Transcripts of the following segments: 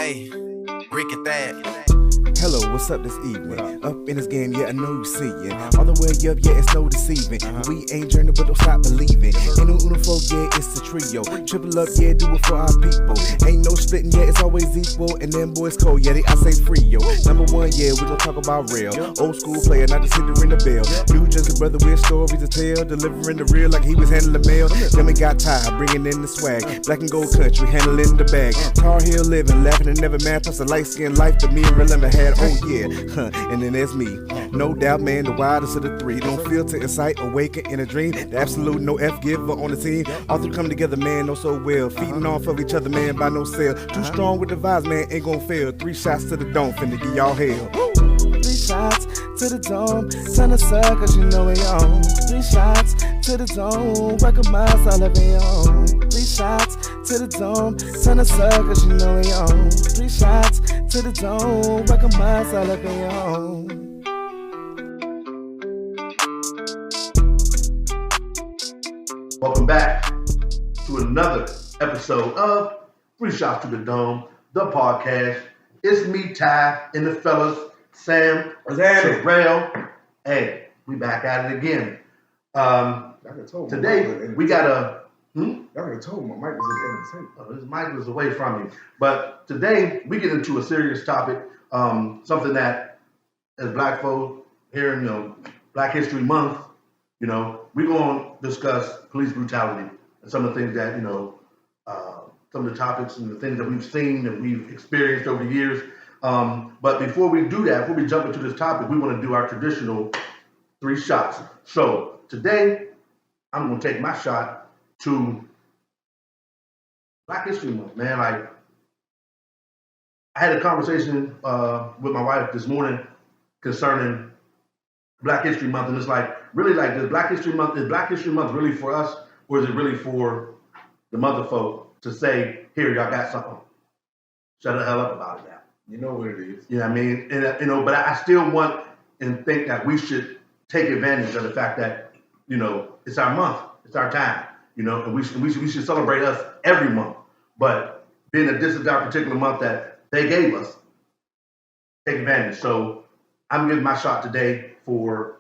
Hey, Rick at that. Hello, what's up this evening? Up in this game, yeah, I know you see it. All the way up, yeah, it's no deceiving. We ain't journey, but don't stop believing. Ain't no uno folk, yeah, it's a trio. Triple up, yeah, do it for our people. Ain't no splitting, yeah, it's always equal. And them boys cold, yeah, I say free, yo. Number one, yeah, we gon' talk about real. Old school player, not just hit the ring the bell. New Jersey brother with stories to tell. Delivering the real like he was handling the mail. Then we got Ty, bringing in the swag. Black and gold country, handling the bag. Tar Heel living, laughing and never mad. Plus a light skin life that me and Real never had. Oh yeah, and then there's me. No doubt, man, the wildest of the three. Don't filter insight, awaken in a dream. The absolute no F giver on the team. All three come together, man, know so well. Feeding off of each other, man, by no sale. Too strong with the vibes, man, ain't gon' fail. 3 shots to the dome, finna give y'all hell. 3 shots to the dome, turn the circles, you know we on. 3 shots to the dome, recognize all of it on. 3 shots to the dome, turn the circles, you know we on. 3 shots to the dome, recognize all of it on. Welcome back to another episode of 3 Shots to the Dome, the podcast. It's me, Ty, and the fellas, Sam, Terrell. Hey, we back at it again. Today, we got a... Y'all could have told my mic was at the end of the table. His mic was away from me. But today, we get into a serious topic, something that, as black folk here in Black History Month, we're going to discuss police brutality and some of the things that, some of the topics and the things that we've seen and we've experienced over the years. But before we do that, before we jump into this topic, we want to do our traditional 3 shots. So today, I'm going to take my shot to Black History Month, man. Like, I had a conversation with my wife this morning concerning Black History Month, and it's like, really, like, is Black History Month really for us, or is it really for the mother folk to say, here, y'all got something? Shut the hell up about it now. You know what it is. You know what I mean? And, but I still want and think that we should take advantage of the fact that, it's our month, it's our time. And we should celebrate us every month. But being that this is our particular month that they gave us, take advantage. So I'm giving my shot today for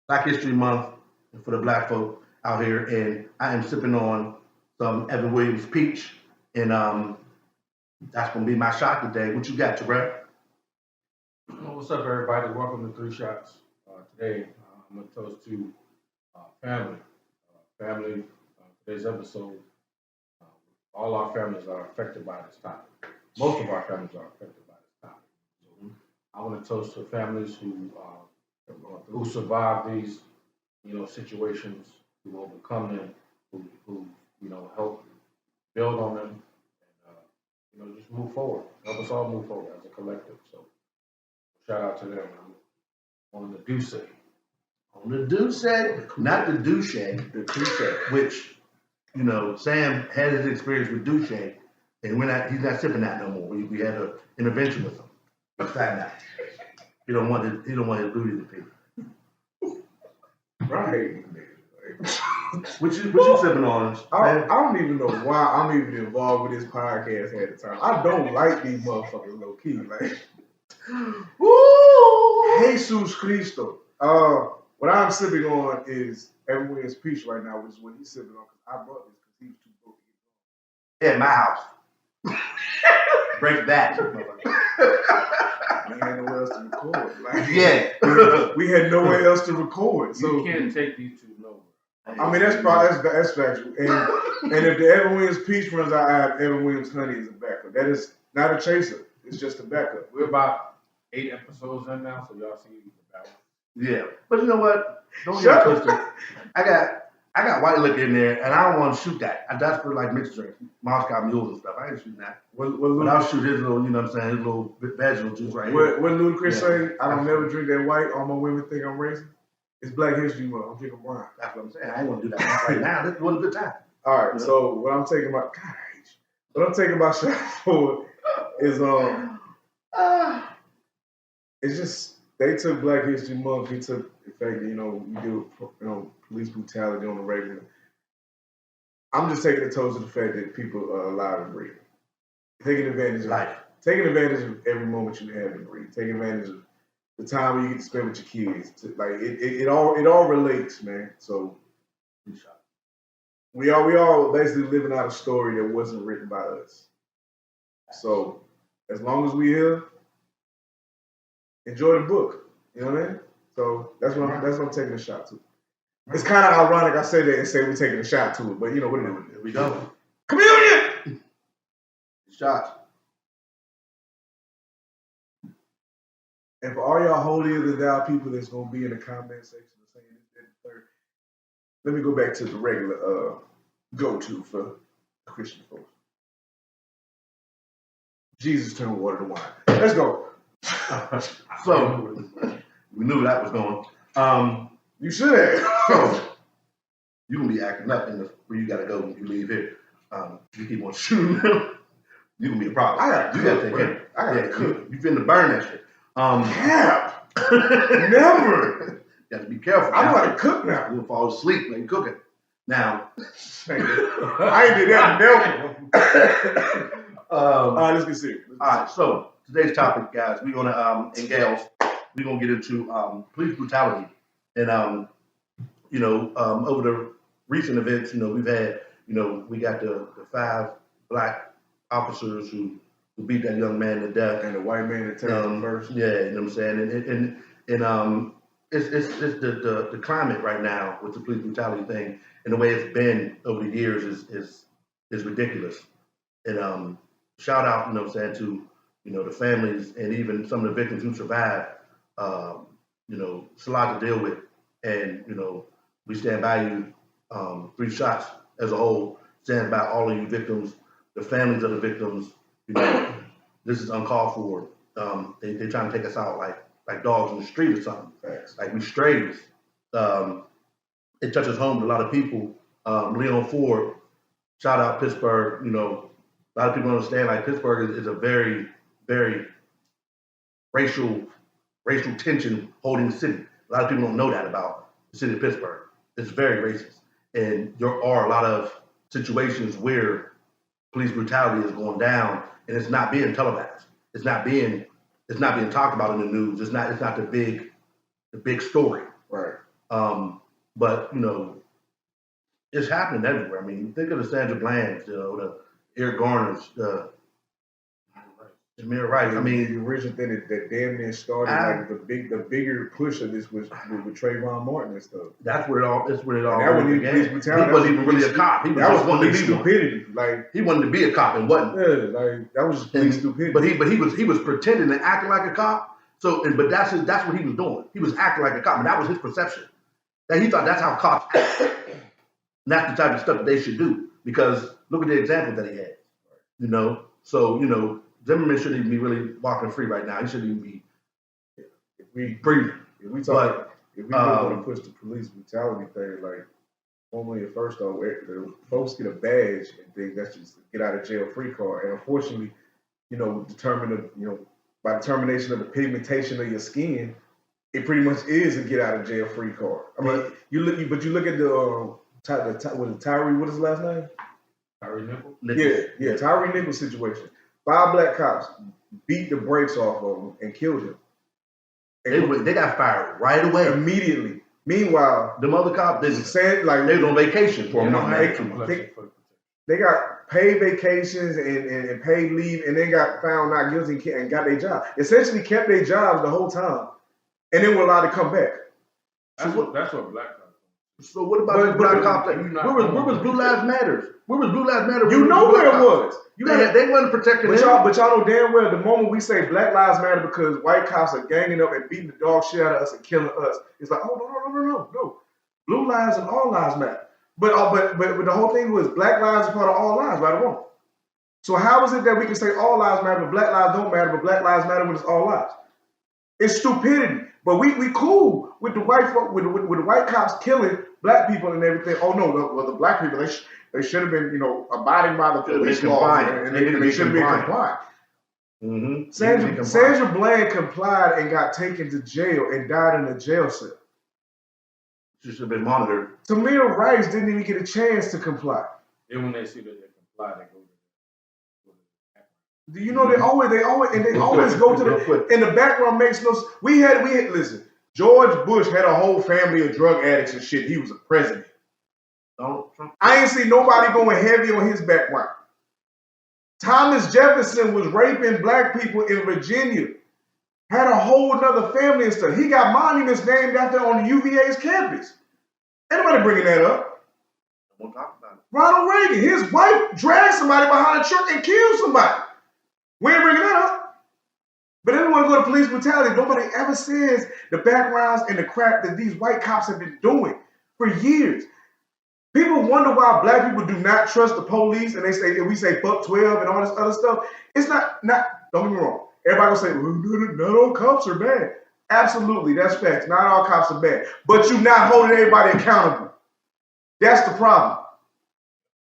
Black History Month and for the black folk out here. And I am sipping on some Evan Williams peach. And that's going to be my shot today. What you got, Terrell? Well, what's up, everybody? Welcome to 3 Shots. Today, I'm going to toast to family. Today's episode, all our families are affected by this topic. Most of our families are affected by this topic. So I want to toast to families who survive these, situations, who overcome them, who help build on them, and just move forward. Help us all move forward as a collective. So shout out to them on the Douce. On the Douce, not the douche, the touche, which, Sam had his experience with douche, and he's not sipping that no more. We had an intervention with him. What's that now? He don't want his booty to pee. Right. What you sipping on? I don't even know why I'm even involved with this podcast at the time. I don't like these motherfuckers low key. Like, woo! Jesus Cristo. What I'm sipping on is Evan Williams Peach right now, which is what he's sipping on, because I brought this because he was too broke to Yeah, my house. Break that. We had nowhere else to record. Like, Yeah. we had nowhere else to record. So you can't take these 2 nowhere. I mean, that's factual. And if the Evan Williams Peach runs out, I have Evan Williams Honey as a backup. That is not a chaser. It's just a backup. We're about 8 episodes in now, so y'all see the balance. Yeah, but you know what? Don't get twisted. I got white liquor in there, and I don't want to shoot that. That's for like mixed drinks, Moscow mules and stuff. I ain't shooting that. But I'll shoot his little, his little vaginal juice right here. What Ludacris say? I don't never drink that white. All my women think I'm racist. It's Black History Month. I'm drinking wine. That's what I'm saying. I ain't gonna do that right now. This is one a good time. All right. So what I'm taking my shot for is it's just. They took Black History Month. They took the fact that, we do, police brutality on the regular. I'm just taking the toast of the fact that people are alive and breathing. Taking advantage of life. taking advantage of every moment you have to breathe. Taking advantage of the time where you get to spend with your kids. Like it all relates, man. So we all basically living out a story that wasn't written by us. So as long as we here, enjoy the book. You know what I mean? So that's what I'm taking a shot to. It's kind of ironic I say that and say we're taking a shot to it, but you know what it is. Here we go. Communion! Shots. And for all y'all holier than thou people that's gonna be in the comment section saying this, that, and the third, let me go back to the regular go-to for Christian folks. Jesus turned water to wine. Let's go. So we knew that was going. You should have. So you gonna be acting up in the where you gotta go when you leave here. You keep on shooting them, you gonna be a problem. You gotta take care. I gotta cook. You finna burn that shit. Cap. Never. You have to be careful. I know how to cook now. You'll fall asleep when you cooking. Now, I ain't did that never. All right, let's get serious. All right, so today's topic, guys, we're gonna and gals, we're gonna get into police brutality, and over the recent events, we've had, we got the 5 black officers who beat that young man to death, And the white man that turned him first. Yeah, you know what I'm saying, and it's the climate right now with the police brutality thing and the way it's been over the years is ridiculous, and shout out, you know what I'm saying, to the families and even some of the victims who survived. It's a lot to deal with, and we stand by you. 3 shots as a whole, stand by all of you victims, the families of the victims. This is uncalled for. They're trying to take us out like dogs in the street or something. Thanks. Like we strays. It touches home to a lot of people. Leon Ford, shout out Pittsburgh. A lot of people don't understand, like, Pittsburgh is a very, very racial tension holding city. A lot of people don't know that about the city of Pittsburgh. It's very racist. And there are a lot of situations where police brutality is going down and it's not being televised. It's not being talked about in the news. It's not the big story. Right. But it's happening everywhere. I mean, think of the Sandra Bland's, the Eric Garner's, Jamir Rice. I mean, the original thing that damn near started, the bigger push of this was with Trayvon Martin and stuff. That's where it all That when began. police brutality, He wasn't even really a cop. He was that was just wanted police to be one. stupidity. Like, He wanted to be a cop and wasn't. yeah, like that was just police stupidity. But he was pretending and acting like a cop. But that's what he was doing. He was acting like a cop, and that was his perception. That he thought that's how cops act. And that's the type of stuff that they should do. Because look at the example that he had. So Zimmerman shouldn't even be really walking free right now. He shouldn't even be breathing. If we want to push the police brutality thing, like, normally at first though, the folks get a badge and think that's just a get out of jail free card. And unfortunately, by determination of the pigmentation of your skin, it pretty much is a get out of jail free card. I mean, you look at the Tyree, what is his last name? Tyree Nichols? Yeah, Tyree Nichols situation. 5 black cops beat the brakes off of him and killed him. They got fired right away. Immediately. Meanwhile, the other cop, they was on vacation for a month. They got paid vacations and paid leave, and then got found not guilty and got their job. Essentially kept their jobs the whole time, and then were allowed to come back. That's what black cops. So what about the black cops? Where was Blue Lives Matter? Where was Blue Lives Matter? You know where it was. They weren't protecting but them. y'all know damn well the moment we say Black Lives Matter because white cops are ganging up and beating the dog shit out of us and killing us, it's like, oh no. Blue lives and all lives matter. But the whole thing was Black lives are part of all lives, right or wrong. So how is it that we can say all lives matter, but Black lives don't matter, but Black lives matter when it's all lives? It's stupidity. But we cool with the white folk, with the white cops killing black people and everything. Oh no, the black people they should have been abiding by the police laws and they should have been compliant. Mm-hmm. Sandra Bland complied and got taken to jail and died in a jail cell. She should have been monitored. Tamir Rice didn't even get a chance to comply. And when they see that they comply, they go to You know, they always go to the, and the background makes no sense. We had, listen, George Bush had a whole family of drug addicts and shit. He was a president. I ain't see nobody going heavy on his background. Thomas Jefferson was raping black people in Virginia. Had a whole nother family and stuff. He got monuments named after on the UVA's campus. Anybody bringing that up? Won't talk about it. Ronald Reagan, his wife dragged somebody behind a truck and killed somebody. We ain't bringing that up. But then we want to go to police brutality. Nobody ever says the backgrounds and the crap that these white cops have been doing for years. People wonder why black people do not trust the police, and we say fuck 12 and all this other stuff. It's not. Don't get me wrong. Everybody will say, well, not all cops are bad. Absolutely, that's facts. Not all cops are bad. But you're not holding everybody accountable. That's the problem.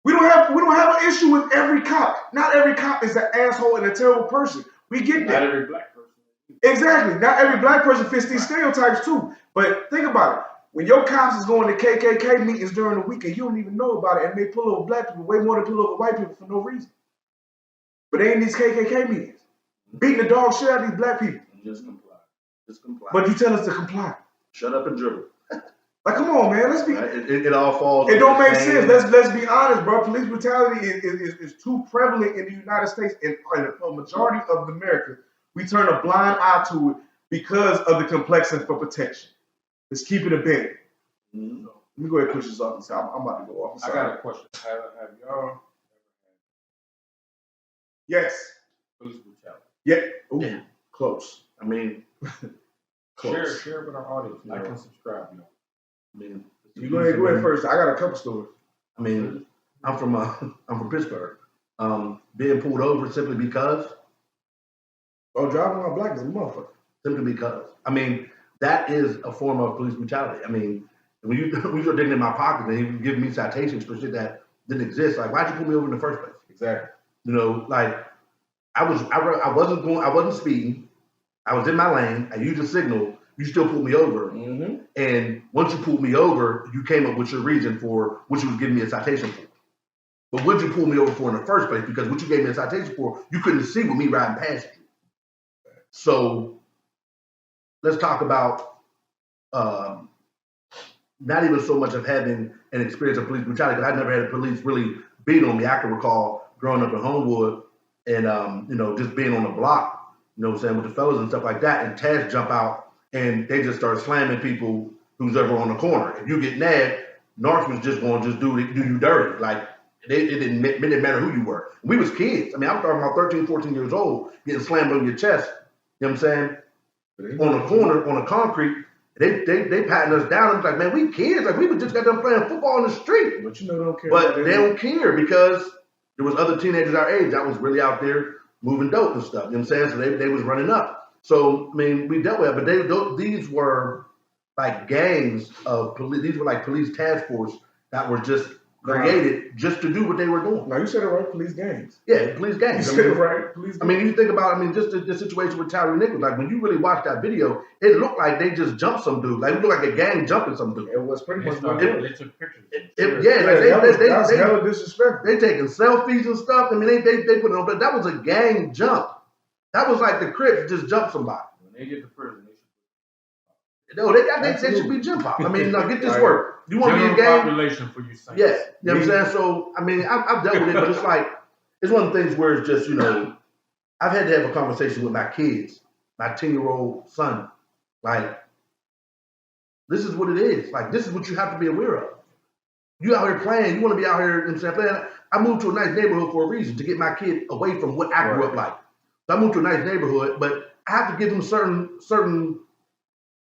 We don't have an issue with every cop. Not every cop is an asshole and a terrible person. We get that. Not every black person. Exactly. Not every black person fits these stereotypes too. But think about it. When your cops is going to KKK meetings during the week and you don't even know about it, and they pull over black people way more than pull over white people for no reason. But they in these KKK meetings, beating the dog shit out of these black people. Just comply. Just comply. But you tell us to comply. Shut up and dribble. Like, come on, man. Let's be. It all falls. It don't make sense. Let's be honest, bro. Police brutality is too prevalent in the United States and for the majority of America. We turn a blind eye to it because of the complexion for protection. Let's keep it a bit. Mm-hmm. Let me go ahead and push this off. I'm about to go off. I got a question. Have y'all Yes. police brutality? Yeah. Ooh, Yeah. close. I mean, Close. Share with our audience. Like and subscribe. You go ahead first. I got a couple stories. I mean, I'm from Pittsburgh. Being pulled over simply because. Oh, driving while black is a motherfucker. Simply because. I mean, that is a form of police brutality. I mean, when you start digging in my pocket and you give me citations for shit that didn't exist, like why'd you pull me over in the first place? Exactly. You know, like I wasn't speeding. I was in my lane. I used a signal. You still pulled me over. Mm-hmm. And once you pulled me over, you came up with your reason for what you was giving me a citation for. But what did you pull me over for in the first place? Because what you gave me a citation for, you couldn't see with me riding past you. So let's talk about not even so much of having an experience of police brutality, because I never had the police really beat on me. I can recall growing up in Homewood and just being on the block, you know what I'm saying, with the fellas and stuff like that, and Taz jump out and they just start slamming people who's ever on the corner. If you get nabbed, Narcs was just going to just do you dirty. Like, it didn't matter who you were. We was kids. I mean, I'm talking about 13, 14 years old, getting slammed on your chest, you know what I'm saying? On the corner, on the concrete, they patting us down. I'm like, man, we kids. Like, we was just got done playing football on the street. But you know they don't care. But they don't care because there was other teenagers our age that was really out there moving dope and stuff. You know what I'm saying? So they was running up. So, I mean, we dealt with it, but these were like gangs of police. These were like police task force that were just created just to do what they were doing. Now, you said it right, police gangs. Yeah, police gangs. You said it right, police gangs. I mean, you think about, just the situation with Tyree Nichols. Like, when you really watch that video, it looked like they just jumped some dude. Like, it looked like a gang jumping some dude. It was pretty much They took pictures. that's hella disrespectful. They taking selfies and stuff. I mean, they put it on, but that was a gang jump. That was like the Crips just jumped somebody. When they get to prison, No, they should be gym pop. I mean, now get this work. You want to be a general gang? population for you saying. Yeah, you know what I'm saying? So, I mean, I've dealt with it, but it's like, it's one of the things where it's just, I've had to have a conversation with my kids, my 10-year-old son. Like, this is what it is. Like, this is what you have to be aware of. You out here playing, you want to be out here, you know what I'm saying, playing. I moved to a nice neighborhood for a reason, to get my kid away from what I grew up like. So I moved to a nice neighborhood, but I have to give him certain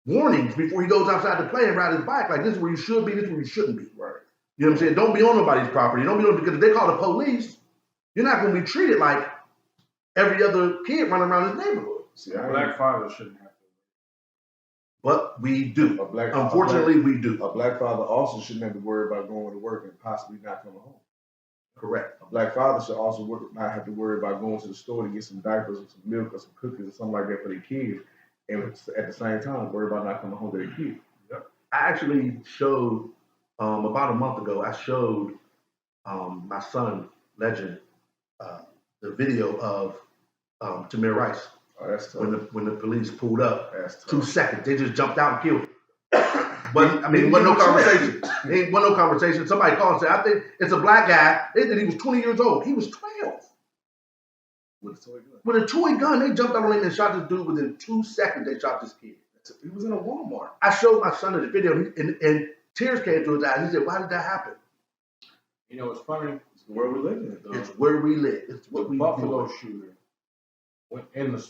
warnings before he goes outside to play and ride his bike. Like, this is where you should be, this is where you shouldn't be. Right. You know what I'm saying? Don't be on nobody's property. Don't be on, because if they call the police, you're not going to be treated like every other kid running around his neighborhood. See, Black fathers shouldn't have to. But we do. Unfortunately, we do. A black father also shouldn't have to worry about going to work and possibly not coming home. Correct. A black father should also not have to worry about going to the store to get some diapers or some milk or some cookies or something like that for their kids, and at the same time worry about not coming home to their kids. Yep. I actually showed, about a month ago, I showed my son, Legend, the video of Tamir Rice. Oh, that's tough. When the police pulled up, That's tough. 2 seconds, they just jumped out and killed him. But I mean, it wasn't no conversation. It wasn't no conversation. Somebody called and said, I think it's a black guy. They said he was 20 years old. He was 12. With a toy gun. With a toy gun, they jumped out on him and shot this dude. Within 2 seconds, they shot this kid. He was in a Walmart. I showed my son the video, and tears came to his eyes. He said, "Why did that happen?" You know, it's funny. It's where we live in. It's where we live. It's what we Buffalo do. shooter went in the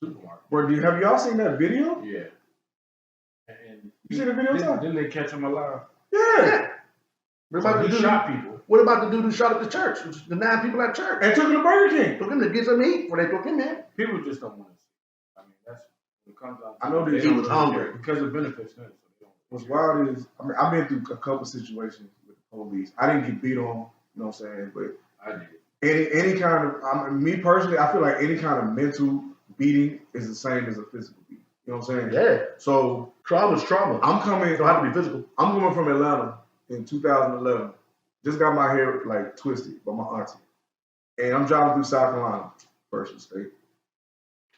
supermarket. Bro, have y'all seen that video? Yeah. And You see the video, Tom? didn't they catch him alive? Yeah. What So about the he dude? shot people. What about the dude who shot at the church? The 9 people at church. And took him to Burger King. Took him to get some meat before they took him in. People just don't want to see. I mean, that's when it comes down to I know it, he was hungry. because it benefits them. So they don't. What's wild is, I mean, I've been through a couple situations with the police. I didn't get beat on, you know what I'm saying? But I did. any kind of, me personally, I feel like any kind of mental beating is the same as a physical beating. You know what I'm saying? Yeah. So Trauma's trauma. I'm coming. It don't have to be physical. I'm coming from Atlanta in 2011. Just got my hair like twisted by my auntie, and I'm driving through South Carolina. First mistake.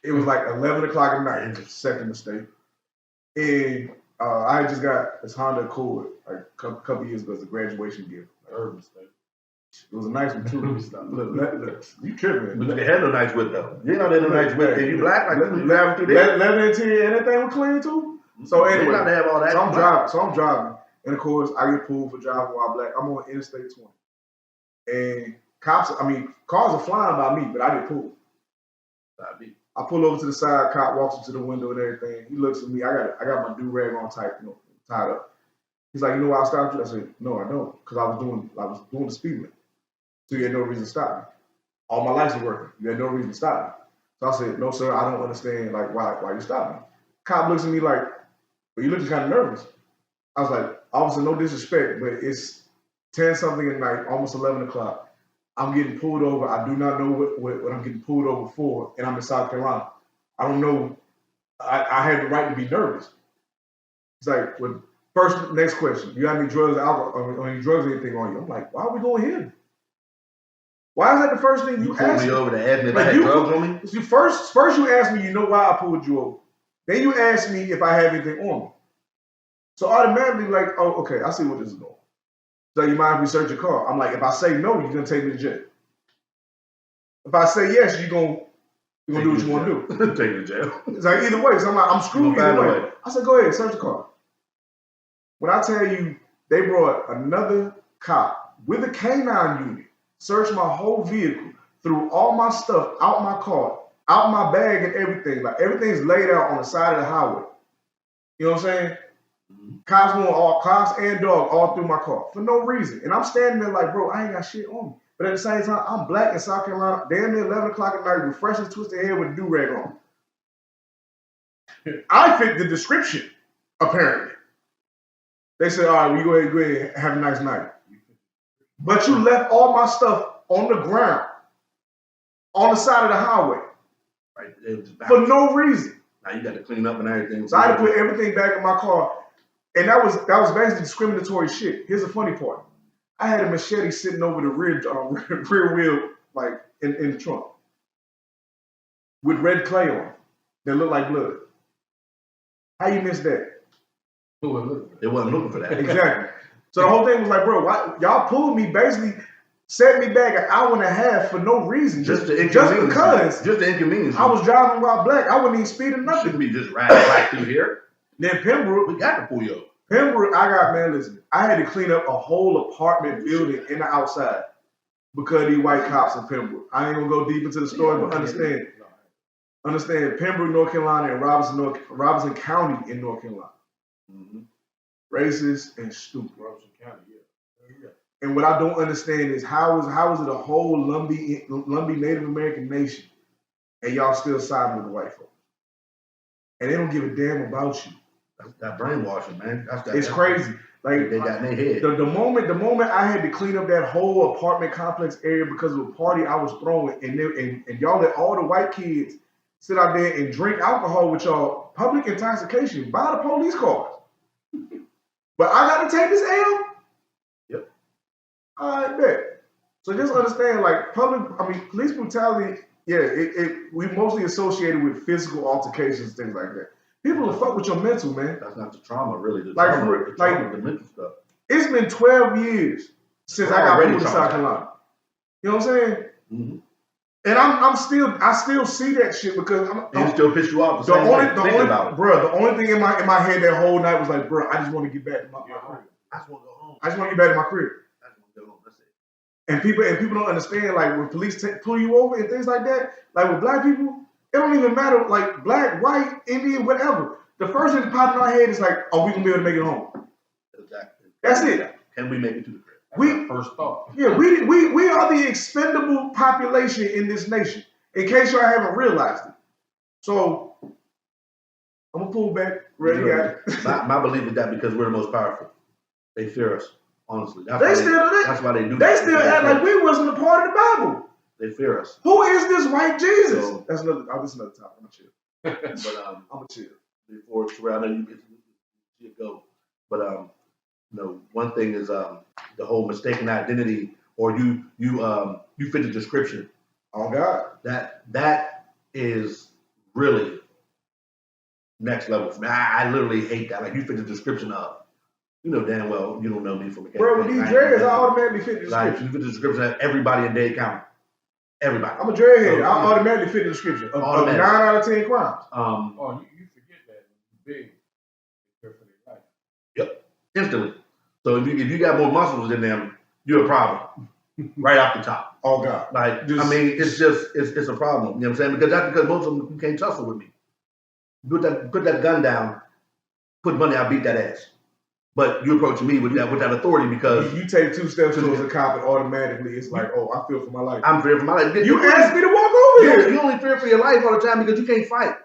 It was like 11 o'clock at night. Second mistake. And I just got this Honda Accord like a couple years ago as a graduation gift. Third mistake. It was a nice one too. Look, you tripping? But you had no nice whip though. You know they no nice whip. And you black like you driving through there. Leather interior and everything was clean too. So You anyway, got to have all that. so I'm driving, and of course I get pulled for driving while black. I'm on Interstate 20, and cars are flying by me, but I get pulled. I pull over to the side, cop walks up to the window and everything. He looks at me. I got my do-rag on tight, tied up. He's like, you know why I stopped you? I said, no, I don't, because I was doing the speed limit. So you had no reason to stop me. All my lights are working. You had no reason to stop me. So I said, no, sir, I don't understand like why you stopped me. Cop looks at me like, well, you looking kind of nervous. I was like, officer, no disrespect, but it's 10 something at night, almost 11 o'clock. I'm getting pulled over. I do not know what I'm getting pulled over for, and I'm in South Carolina. I don't know. I have the right to be nervous. It's like, well, next question. You got any drugs, alcohol, or any drugs, or anything on you? I'm like, why are we going here? Why is that the first thing you pulled ask me me? over to ask me if I Like, had drugs on me? See, first you ask me, you know why I pulled you over. Then you ask me if I have anything on me. So automatically, like, oh, okay, I see what this is going. So you mind if we search your car? I'm like, if I say no, you're gonna take me to jail. If I say yes, you're gonna do what you want to do. Take me to jail. It's like either way. So I'm screwed You'll find either a way. way. I said, go ahead, search the car. When I tell you, they brought another cop with a canine unit, searched my whole vehicle, threw all my stuff out my car, out my bag and everything. Like everything's laid out on the side of the highway. You know what I'm saying? Cops and dog all through my car for no reason. And I'm standing there like, bro, I ain't got shit on me. But at the same time, I'm black in South Carolina, damn near 11 o'clock at night with fresh and twisted hair with a do-rag on. I fit the description, apparently. They said, all right, we go ahead, have a nice night. But you left all my stuff on the ground, on the side of the highway, Right. It was just for no reason. Now you got to clean up and everything. So I had to put everything back in my car. And that was basically discriminatory shit. Here's the funny part. I had a machete sitting over the rear wheel, like in the trunk, with red clay on it that looked like blood. How you miss that? They wasn't looking for that. Exactly. So the whole thing was like, bro, why, y'all pulled me, basically set me back an hour and a half for no reason. Just because. Just the inconvenience. I was driving while black. I wasn't even speeding You nothing. shouldn't be just riding right through here. Then Pembroke, We got to pull you over. listen, I had to clean up a whole apartment building in the outside because of these white cops in Pembroke. I ain't gonna go deep into the story, but understand Pembroke, North Carolina, and Robinson County in North Carolina. Mm-hmm. Racist and stupid. Robinson County, yeah. And what I don't understand is how is it a whole Lumbee Native American nation and y'all still siding with the white folks? And they don't give a damn about you. That's that brainwashing, man. It's crazy. Like they got in their head. The moment I had to clean up that whole apartment complex area because of a party I was throwing, and y'all let all the white kids sit out there and drink alcohol with y'all, public intoxication by the police cars. But I got to take this L? I bet. So just understand, like, police brutality we mostly associated with physical altercations, things like that. People will fuck with your mental, man. That's not the trauma, really. The Like, trauma, for- like- the mental stuff. It's been 12 years since I got Already moved to South traumatized. Carolina. You know what I'm saying? Mm-hmm. And I still see that shit because And it still piss you off. the only Thinking about it. bro, the only thing in my head that whole night was like, bro, I just want to get back to my crib. I just want to go home. I just want to get back to my crib. I just want to go home. That's it. And people don't understand, like, when police pull you over and things like that, like with black people, it don't even matter, like black, white, Indian, whatever. The first thing that popped in our head is like, are we gonna be able to make it home? Exactly. That's it. Can we make it to the crib? That's our first thought. Yeah, we are the expendable population in this nation, in case y'all haven't realized it. So I'm gonna pull back. Ready, got it. My belief is that because we're the most powerful, they fear us. Honestly, that's why they do. They still act like we wasn't a part of the Bible. They fear us. Who is this white Jesus? So- That's another topic. I'm gonna chill. But I'm gonna chill. before Terrell, I know you go. But one thing is the whole mistaken identity, or you fit the description. Oh God. That is really next level for me. I literally hate that. Like, you fit the description of. You know damn well you don't know me from a Bro, with these dreads, I automatically fit the like, description. you fit the description of everybody in Dade County. Everybody. I'm a dreadhead. So, I automatically fit the description of 9 out of 10 crimes. Oh, you forget that big. Care for their life. Yep. Instantly. So if you got more muscles than them, you're a problem. Right off the top. Oh God. Like, I mean, it's a problem. You know what I'm saying? Because that's because most of them you can't tussle with me. Put that gun down, put money, I'll beat that ass. But you approaching me with that authority because You take 2 steps towards a cop and automatically it's like, oh, I feel for my life. I'm fearing for my life. You asked me to walk over here. You only fear for your life all the time because you can't fight.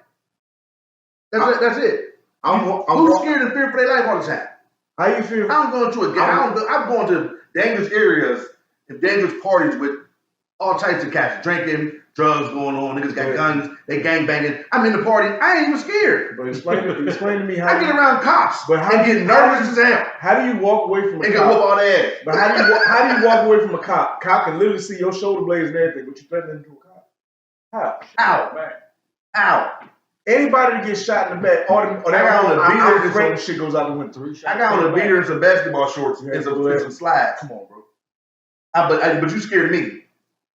That's it. I'm Who's scared and fear for their life all the time? How you feel? I'm going to I'm going to dangerous areas and dangerous parties with all types of cats, drinking, drugs going on, niggas got guns, they gang banging. I'm in the party, I ain't even scared. But explain to me how I get around cops But how- and get nervous as hell. How do you walk away from a And go whoop cop? all their ass. But how do you walk away from a cop? Cop can literally see your shoulder blades and everything, but you threatening him to a cop. How? Ow. Ow. Anybody that gets shot in the back, or I got on a beater I'm and afraid some- shit goes out the window. 3 shots. I got on a beater and some basketball shorts Yeah, and go ahead. some slides. Come on, bro. But you scared of me.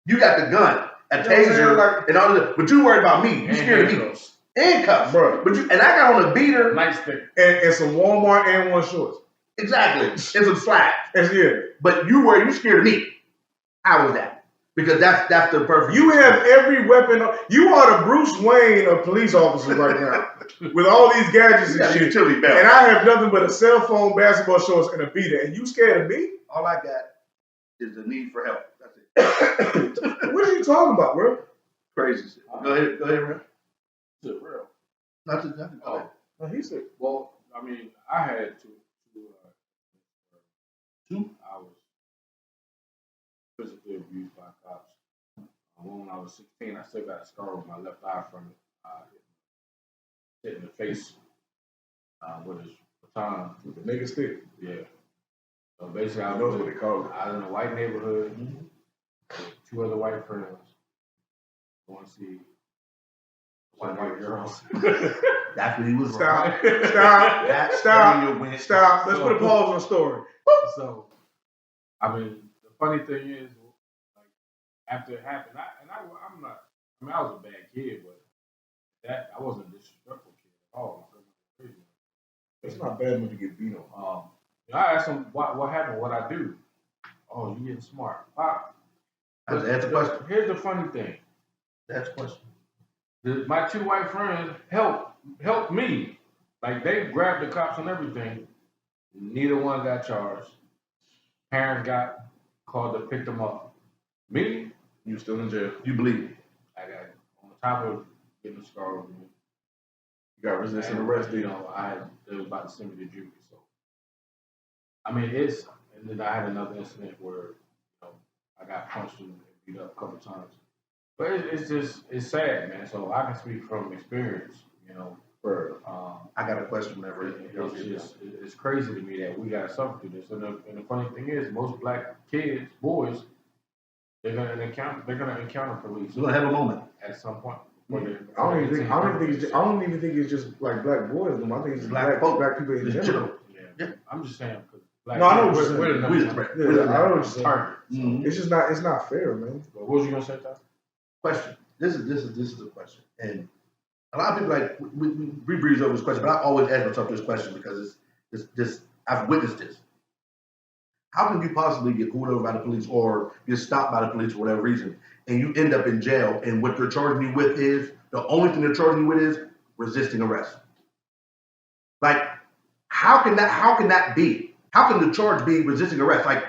You got the gun, a You know what I'm saying? taser, Like- and all that. But you worried about me. You scared of me. Handcuffs. Bro. But and I got on a beater. Nightstick. And some Walmart and 1 shorts. Exactly. And some slides. Yeah. But you scared of me. How was that? Because that's the perfect. You have every weapon. You are the Bruce Wayne of police officers right now. With all these gadgets You and got a shit. utility belt. And I have nothing but a cell phone, basketball shorts, and a beater. And you scared of me? All I got is the need for help. That's it. What are you talking about, bro? Crazy shit. Go ahead, Ray. Is it real? Nothing. Oh, No, he said. well, I mean, I had two. I was physically abused by cops. When I was 16, I still got a scar on my left eye from it. Hit in the face with his baton. The nigga stick. Yeah. So basically, I Knows was what they call it. I was in a white neighborhood with 2 other white friends. Going to see some white girls. That's what he was. Stop. Stop. Stop. Let's put a pause on the story. So, I mean, the funny thing is, like, after it happened, I was a bad kid, but I wasn't a disrespectful kid at all. It's not bad when you get beat on. I asked him what happened, what I do. Oh, you getting smart. That's a question. Here's the funny thing. That's a question. My 2 white friends helped me. Like, they grabbed the cops and everything. Neither one got charged. Parents got called to pick them up. Me, You still in jail. You bleed. I got on top of getting a scar over me. You got resisting arrest, You know, they was about to send me to juvie. So, I mean, and then I had another incident where, I got punched and beat up a couple times. But it's sad, man. So I can speak from experience, I got a question whenever it's crazy to me that we got to suffer through this. And the funny thing is, most black kids, boys, They're gonna encounter police We're gonna have a moment. at some point. I don't even think it's just like black boys. I think it's just black people in general. Yeah. I'm just saying. Black No, I know people, we're the we number the threat. Yeah, I know what you're saying. target. Mhm. It's not fair, man. What was you gonna say, Tom? Question. This is a question, and a lot of people like we breeze over this question, but I always ask myself this question because it's I've witnessed this. How can you possibly get pulled over by the police or get stopped by the police for whatever reason, and you end up in jail, and what they're charging you with is the only thing they're charging you with is resisting arrest? Like, how can that be? How can the charge be resisting arrest? Like,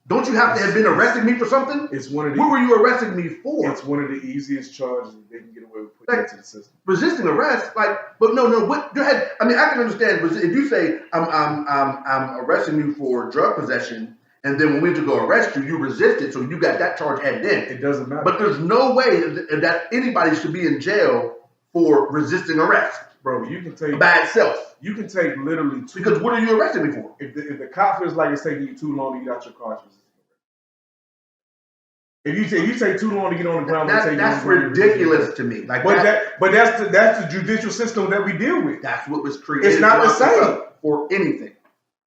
don't you have to have been arresting me for something? It's one of the. What were you arresting me for? It's one of the easiest charges they can get away with putting into the system. Resisting arrest, like, but no. What? Go ahead. I mean, I can understand if you say I'm arresting you for drug possession, and then when we have to go arrest you, you resisted, so you got that charge added in. It doesn't matter. But there's no way that anybody should be in jail for resisting arrest, bro, you can take by itself. You can take literally two. Because what are you arresting me for? If the cop feels like it's taking you too long to get out your car, it's resisting arrest. If you take too long to get on the ground, That's ridiculous to me. Like, but that's the judicial system that we deal with. That's what was created. It's not the same for anything.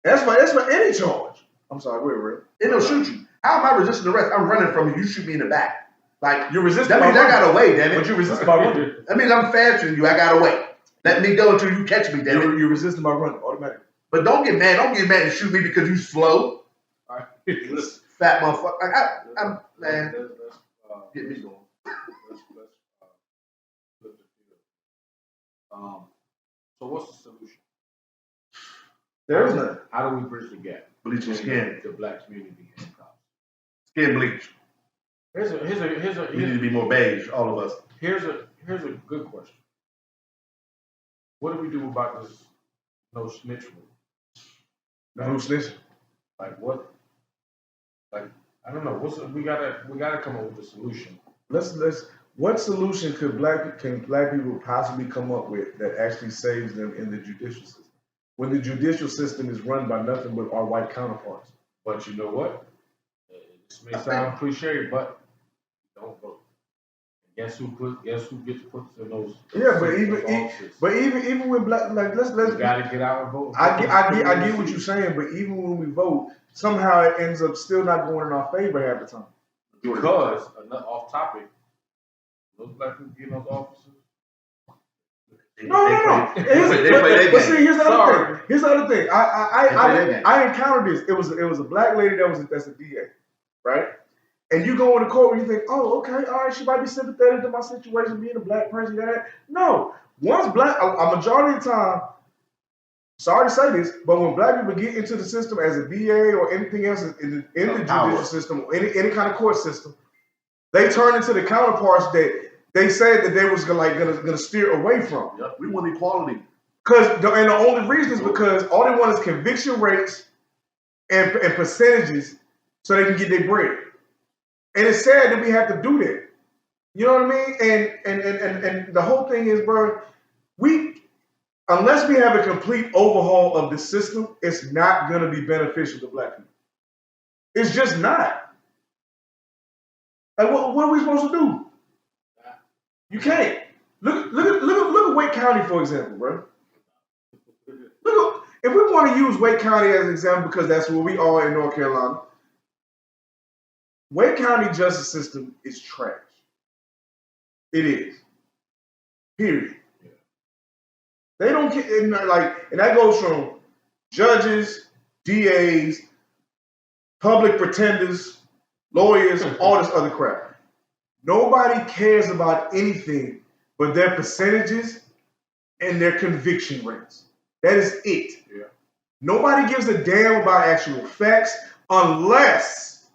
That's for any charge. I'm sorry, wait. They don't shoot you. How am I resisting arrest? I'm running from you. You shoot me in the back. Like, you're resisting. That means I got away, damn it. But you're resisting by running. That means I'm faster than you. I got away. Let me go until you catch me, damn it. You're resisting by running automatically. But don't get mad. Don't get mad and shoot me because you slow. All right. Fat motherfucker. Like, I'm man. Get me going. Let's flip the field. So what's the solution? There is none. How do we bridge the gap? Bleach your skin. The black community and cops. Skin bleach. Here's a We need to be more beige, all of us. Here's a good question. What do we do about this no snitch rule? No snitch. Like what? Like I don't know. We gotta come up with a solution. What solution can black people possibly come up with that actually saves them in the judicial system? When the judicial system is run by nothing but our white counterparts. But you know what? This may sound cliche, but don't vote. Guess who gets put in those? Yeah, but even with black, like let's you gotta get out and vote. I get what you're saying, but even when we vote, somehow it ends up still not going in our favor half the time. Because off topic, those black people get in those offices. No. But see, here's the other thing. Here's the other thing. I encountered this. It was a black lady that's a DA, right? And you go in the court and you think, oh, okay, all right, she might be sympathetic to my situation, being a black person. No, once a majority of the time, sorry to say this, but when black people get into the system as a DA or anything else in the judicial system, or any kind of court system, they turn into the counterparts that they said that they was gonna steer away from. Yep. We want equality. And the only reason is because all they want is conviction rates and percentages so they can get their bread. And it's sad that we have to do that. You know what I mean? And the whole thing is, bro, unless we have a complete overhaul of the system, it's not gonna be beneficial to black people. It's just not. Like what are we supposed to do? You can't. Look at Wake County, for example, bro. If we want to use Wake County as an example because that's where we are in North Carolina, Wake County justice system is trash. It is. Period. Yeah. They don't get and that goes from judges, DAs, public pretenders, lawyers, all this other crap. Nobody cares about anything but their percentages and their conviction rates. That is it. Yeah. Nobody gives a damn about actual facts unless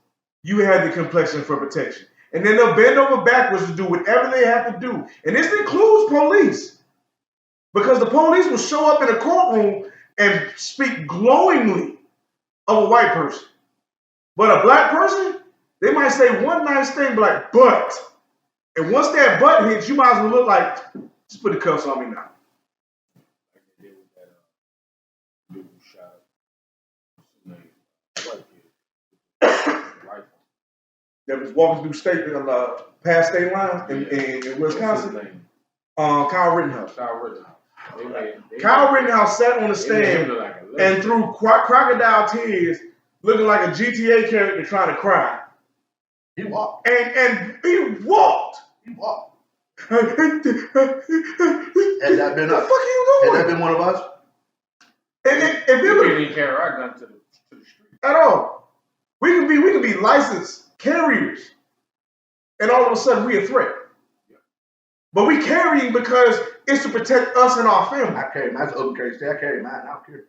you have the complexion for protection. And then they'll bend over backwards to do whatever they have to do. And this includes police. Because the police will show up in a courtroom and speak glowingly of a white person. But a black person, they might say one nice thing, like, but. And once that butt hits, you might as well look like, just put the cuffs on me now. Like they did with that dude who shot that was walking through state past state lines in Wisconsin. Kyle Rittenhouse. Kyle Rittenhouse sat on the stand and threw crocodile tears, looking like a GTA character trying to cry. He walked. And he walked. He walked. Had Had that been us? What the fuck are you doing? Had that been one of us? And if you can't even carry our gun to the street at all, we can be licensed carriers, and all of a sudden we a threat. But we carrying because it's to protect us and our family. I carry mine. That's open carry state. I carry mine. I don't care.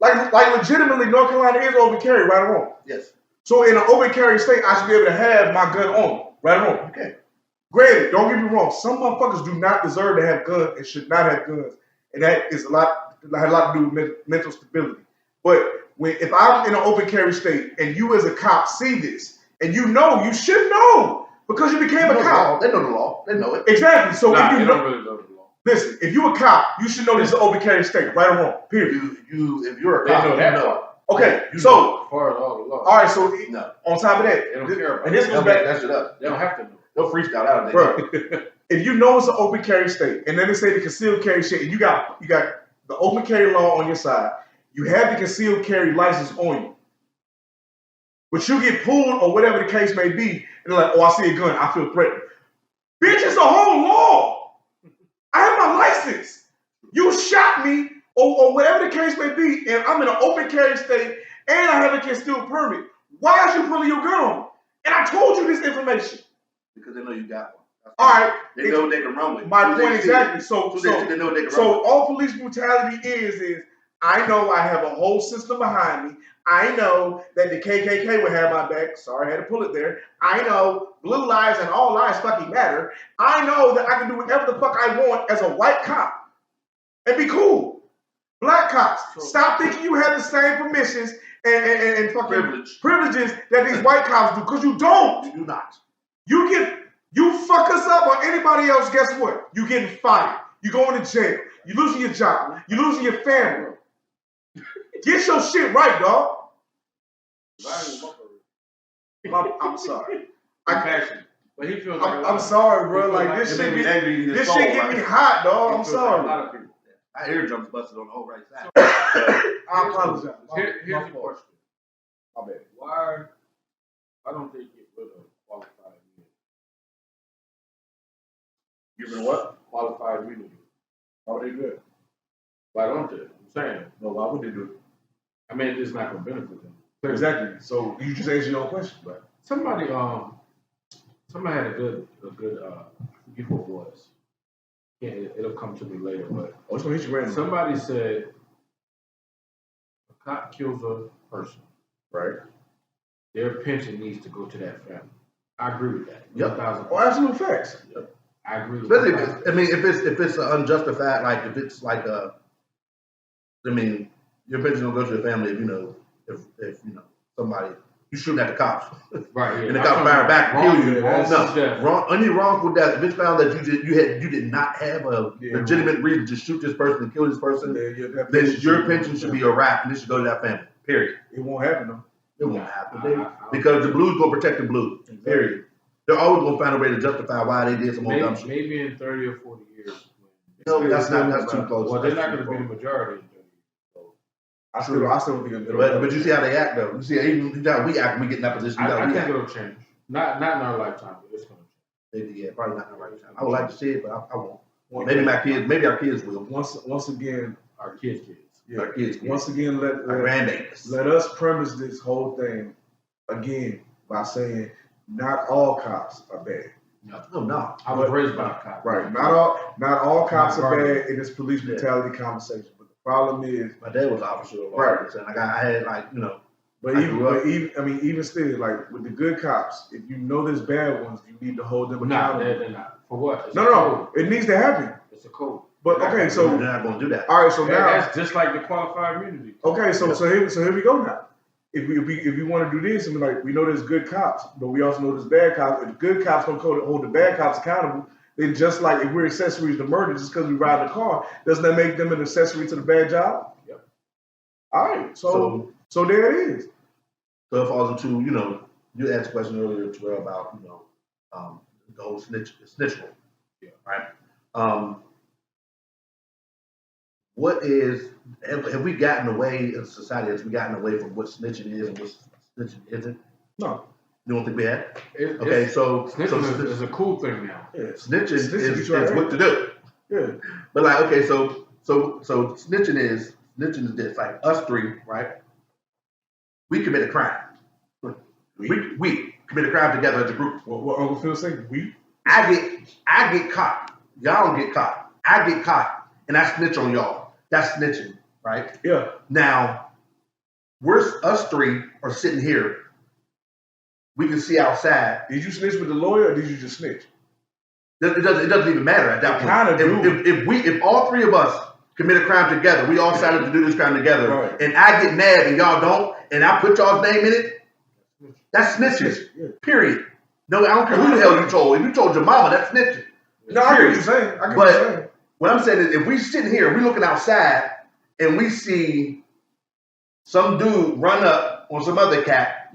Like legitimately, North Carolina is open carry, right or wrong. Yes. So in an open carry state, I should be able to have my gun on me, right or wrong. Okay. Granted, don't get me wrong. Some motherfuckers do not deserve to have guns and should not have guns, and that is had a lot to do with mental stability. But if I'm in an open carry state and you as a cop see this, and you should know because you became a cop. They know the law. They know it. Exactly. So if you don't really know the law. Listen, if you a cop, you should know this is an open carry state, right or wrong. Period. If you're a They cop, know that you part. Okay, You so know as far as all the law. all right, so No. on top of that, They don't care about and this it. goes They'll back, make that shit up. They don't have to know. They'll freestyle out of bro. it. If you know it's an open carry state, and then they say the concealed carry shit, and you got the open carry law on your side, you have the concealed carry license on you, but you get pulled or whatever the case may be, and they're like, oh, I see a gun, I feel threatened. Bitch, it's a whole law. I have my license. You shot me, or whatever the case may be, and I'm in an open carry state, and I have a concealed permit. Why is you pulling your gun on me? And I told you this information. Because they know you got one. All right. They know what they can run with. My point exactly. So they know what they can run with. all police brutality is I know I have a whole system behind me. I know that the KKK would have my back. Sorry, I had to pull it there. I know blue lives and all lives fucking matter. I know that I can do whatever the fuck I want as a white cop and be cool. Black cops, stop thinking you have the same permissions and fucking privileges that these white cops do, because you don't. You do not. You fuck us up or anybody else, guess what? You getting fired. You going to jail. You losing your job. You losing your family. Get your shit right, dog. I'm sorry. But he feels like I'm sorry, bro. Like this shit get me hot, dog. I'm sorry. A lot of people. My eardrums busted on the whole right side. I apologize. Here's the question. My bad. Why don't they get rid of qualified immunity? You been what? Qualified immunity. Why would they do it? Why don't they? I'm saying. No, why would they do it? I mean, it's not going to benefit them. Exactly. So you just answered your own question, but Somebody had a good I forget what it was. Yeah, it'll come to me later, but it's gonna hit you random. somebody said a cop kills a person, Right. their pension needs to go to that family. I agree with that. Yep. 1,000%. Oh, absolute facts. Yep. I agree with Especially that. if it's unjustified, like if it's like your pension don't go to the family if somebody you shooting at the cops. Right, yeah. And the cops fire back and kill you. Wrong. Only wrongful death. If it's found that you did not have a legitimate reason to shoot this person and kill this person, then your pension should be a wrap and it should go to that family. Period. It won't happen though. It won't happen, because the blues gonna protect the blues. Period. They're always gonna find a way to justify why they did some more dumb shit. Maybe in 30 or 40 years. No, that's too close. Well, they're not going to be the majority. I still don't think But you see how they act though. You see, even how we act when we get in that position. I think it'll change. Not in our lifetime, but it's going to change. Yeah, probably not in our lifetime. I would like to see it, but I won't. Maybe our kids will. Once again, our kids. Yeah. Our kids. Once again, our grandbabies. Let us premise this whole thing again by saying not all cops are bad. No. I was raised by a cop. Right. Not all cops are bad in this police brutality conversation. But the problem is, my dad was an officer of right. And I had But even still, like with the good cops, if you know there's bad ones, you need to hold them accountable. They're not. For what? It's No. It needs to happen. It's a code. But okay, so they're not going to do that. All right, so now that's just like the qualified immunity. Okay, so here we go now. If we want to do this, and we know there's good cops, but we also know there's bad cops. If the good cops don't hold the bad cops accountable, then just like if we're accessories to murder just because we ride the car, doesn't that make them an accessory to the bad job? Yep. All right, so there it is. So it falls into you asked a question earlier, Terrell, about the whole snitch rule, right? What is have we gotten away as a society? Has we gotten away from what snitching is and what snitching isn't? No. You don't think we have? Snitching So is a cool thing now. Yeah. snitching is right. what to do. Yeah. But like, okay, so snitching is this. Like us three, right? We commit a crime. We commit a crime together as a group. What Uncle Phil say? We? I get caught. Y'all don't get caught. I get caught, and I snitch on y'all. That's snitching, right? Yeah. Now, us three are sitting here. We can see outside. Did you snitch with the lawyer or did you just snitch? It doesn't even matter at that point. Kinda do. If all three of us commit a crime together, we all signed up to do this crime together, Right. and I get mad and y'all don't, and I put y'all's name in it, that's snitching. Yeah. Period. No, I don't care who the hell you told. If you told your mama, that's snitching. No, I get what you're saying. I get what you're saying. What I'm saying is, if we sitting here, we looking outside, and we see some dude run up on some other cat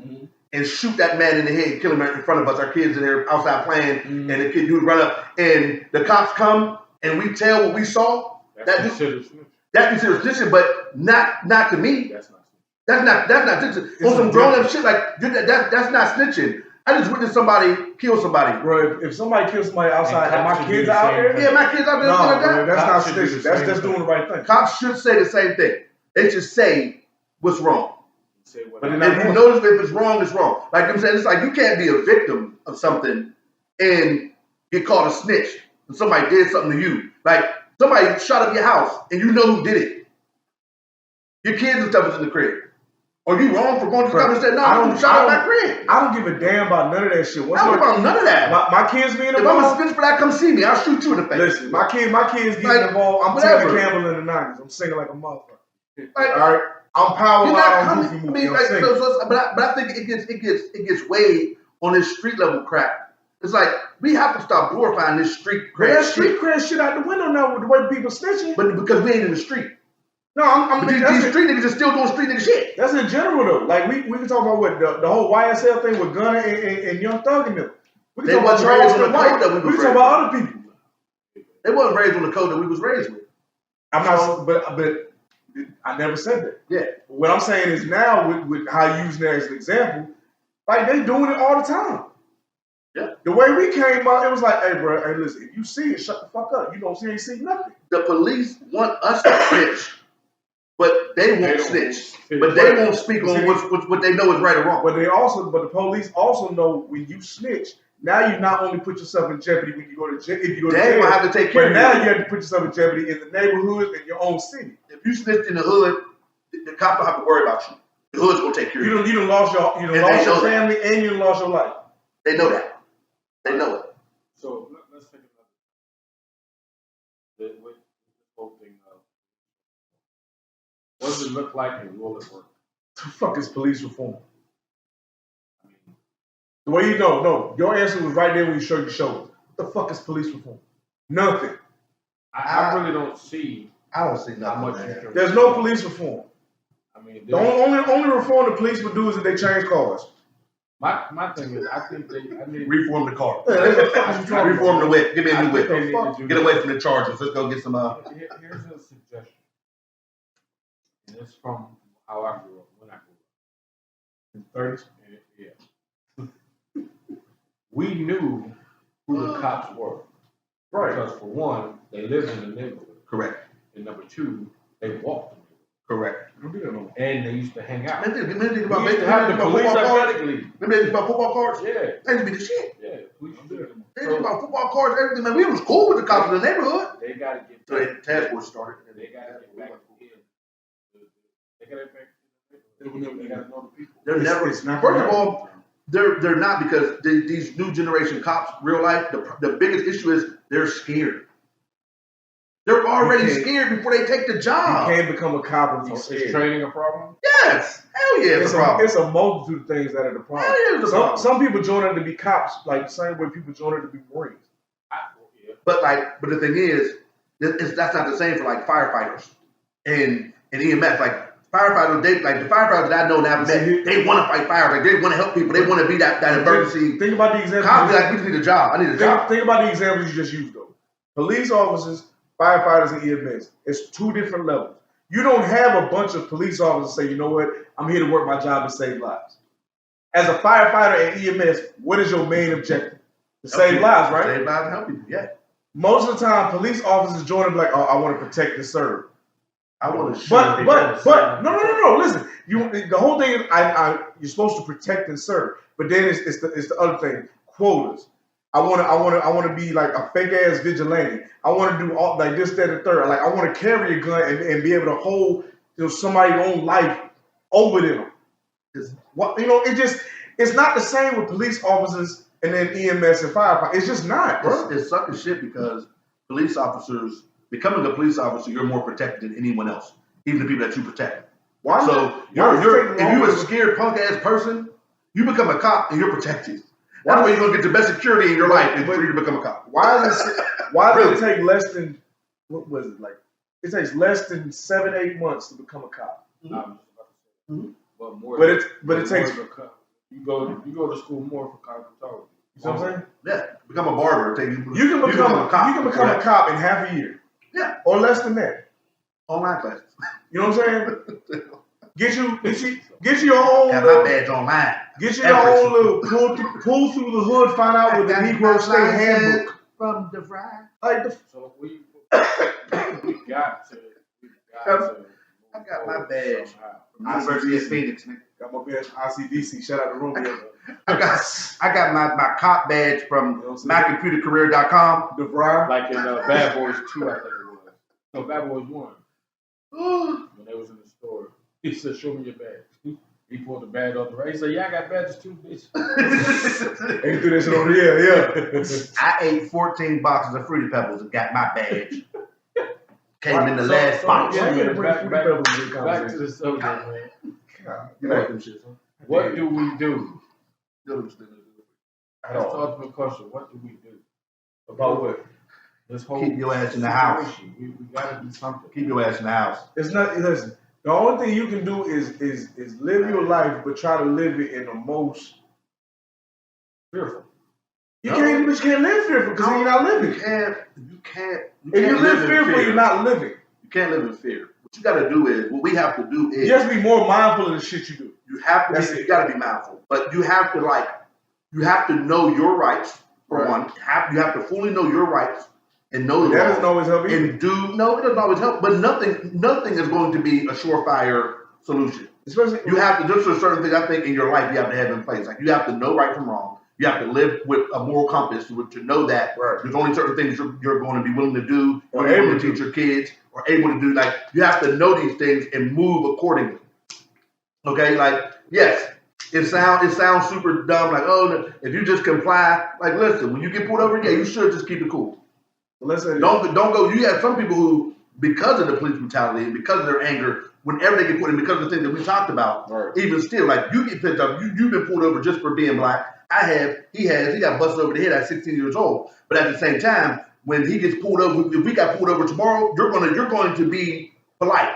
and shoot that man in the head, kill him in front of us, our kids in there outside playing, and the kid dude run up, and the cops come, and we tell what we saw, That's considered snitching. that's considered snitching, but not to me. That's not snitching. That's not snitching. On some grown up shit like that's not snitching. I just witnessed somebody kill somebody. Bro, if somebody kills somebody outside and my kids out there, Yeah, my kids out there. no, Like bro, that. that's not Cops should do snitching. the That's same doing the right thing. Cops should say the same thing. They should say what's wrong. Say what But I- then And if you notice if it's wrong, it's wrong. Like I'm saying, it's like you can't be a victim of something and get called a snitch when somebody did something to you. Like somebody shot up your house and you know who did it. Your kids and stuff is in the crib. Are you wrong for going to the cop and saying, no, you shot up my crib? I don't give a damn about none of that shit. I don't about none of that. My kids being If I'm a involved. snitch for that, come see me. I'll shoot you in the face. Listen, my kids getting Like, involved. I'm whatever. Tina Campbell in the 90s. I'm singing like a motherfucker. Like, All right, I'm Power you're Line not on coming. Goofy I Movie. mean, I'm like, singing. but I think it gets weighed on this street level crap. It's like we have to stop glorifying this street But cred that shit. street cred shit out the window now with the way people snitching. But because we ain't in the street. No, I'm But these street niggas are still doing street nigga shit. that's in general though. Like we can talk about what the whole YSL thing with Gunna and Young Thug and them. We They can talk wasn't about raised on Charles the White. code that we We was can talk about other people. They wasn't raised on the code that we was raised with. I'm not, but I never said that. Yeah. What I'm saying is now with how you using that as an example, like they doing it all the time. Yeah. The way we came out, it was like, hey, bro, hey, listen, if you see it, shut the fuck up. You don't see, ain't see nothing. The police want us to snitch, but they won't don't snitch. snitch. But they won't speak on what they know is right or wrong. But the police also know when you snitch, now you not only put yourself in jeopardy when you go to jail, if you go to They jail, gonna have to take care but of now you. you have to put yourself in jeopardy in the neighborhood and your own city. If you snitch in the hood, the cops don't have to worry about you. The hood's gonna take care of you. You done lost your And they know that. family and you done lost your life. They know that. They know it. So let's take another. With this whole thing of what does it look like and will it work? The fuck is police reform? I mean, The way you know, no, your answer was right there when you showed your shoulders. What the fuck is police reform? Nothing. I really don't see I don't see how nothing. much Man. you can. There's no police reform. I mean, The only reform the police would do is if they change cars. my thing is, I think I need. Reform the car. Yeah, that's what the fuck you talking Reform the about. whip. Give me a new I think they whip. need to do Get away from the charges. Let's go get some. Here's a suggestion, and it's from how I grew up, when I grew up. In 30s? Yeah. We knew who the cops were. Right. Because for one, they lived in the neighborhood. Correct. And number two, they walked the neighborhood. Correct. And they used to hang out. Man, think We about used to have the police football cards. athletic league. Remember they think about football cards? Yeah, They used to be the shit. yeah. We used to do it. They think about football cards, everything. Man, we was cool with the cops in the neighborhood. They got to get So the task force started. They got to get back in. They got to get back in. They got to know the people. They're never. It's not First gonna of all, they're not, because these new generation cops, real life. The biggest issue is they're scared. They're already scared before they take the You job. can't become a cop and be So scared. is training a problem? Yes, hell yeah, it's a problem. It's a multitude of things that are the problem. Hell yeah, it's a problem. Some people join up to be cops, like the same way people join up to be Marines. Yeah. But the thing is, that's not the same for like firefighters and EMS. Like firefighters, the firefighters that I know that I've met, they want to fight fires. Like they want to help people. They want to be that emergency. Think about the example. Cops be like, we just need a job. I need a job. Think about the examples you just used though. Police officers, firefighters, and EMS. It's two different levels. You don't have a bunch of police officers say, you know what, I'm here to work my job and save lives. As a firefighter and EMS, what is your main objective? To save lives, right? Save lives and help people, yeah. Most of the time, police officers join them like, oh, I want to protect and serve. I want to shoot. But no. Listen, the whole thing is you're supposed to protect and serve. But then it's the other thing, quotas. I want to be like a fake ass vigilante. I want to do all like this, that, and third. Like I want to carry a gun and be able to hold somebody's own life over them. It's not the same with police officers and then EMS and firefighters. It's just not, bro. It's sucking shit because police officers, becoming a police officer, you're more protected than anyone else, even the people that you protect. If you're a scared punk ass person, you become a cop and you're protected. That's where you're gonna get the best security in your life for you to become a cop. Why does it take less than what was it like? It takes less than 7-8 months to become a cop. Mm-hmm. But it takes. You go to school more for cosmetology. You know what I'm saying? Yeah, become a barber. You can become a cop. You can become a cop in half a year. Yeah, or less than that. Online classes. You know what I'm saying? Get you your own. Have my badge online. Get you your own little pull through the hood. Find out what the Negro State Handbook from the ride. So we got to. I got my badge from University of Phoenix. Got my badge from ICDC. Shout out to Romeo. I got my cop badge from mycomputercareer.com. DeVry. Like in Bad Boys 2, I think it was. No, Bad Boys 1. When they was in the store, he said, "Show me your badge." He pulled the badge off the rack. He said, "Yeah, I got badges too, bitch." He threw that shit on the I ate 14 boxes of Fruity Pebbles and got my badge. Came in the last box. Back to the subject, man. You like them shit, huh? What do we do? Let's That's the ultimate question. What do we do? About what? This whole keep your ass in the house. We gotta do something. Keep your ass in the house. It's not. Listen. The only thing you can do is live your life, but try to live it in the most fearful. You can't live fearful because you're not living. You can't. If you live fearful, you're not living. You can't live in fear. What you got to do is, what we have to do is, you have to be more mindful of the shit you do. You have to. You got to be mindful, but you have to know your rights. For one, you have to fully know your rights and know the that law. Doesn't always help you. It doesn't always help. But nothing is going to be a surefire solution. Especially you have to. There's certain things I think in your life you have to have in place. Like you have to know right from wrong. You have to live with a moral compass to know that there's only certain things you're going to be willing to do, or able to teach your kids, or able to do. Like you have to know these things and move accordingly. Okay, like yes, it sounds super dumb. Like if you just comply, like listen, when you get pulled over, you should just keep it cool. Listen, don't go. You have some people who, because of the police brutality and because of their anger, whenever they get put in, because of the things that we talked about, even still, like you get picked up, you've been pulled over just for being black. He got busted over the head at 16 years old. But at the same time, when he gets pulled over, if we got pulled over tomorrow, you're going to be polite.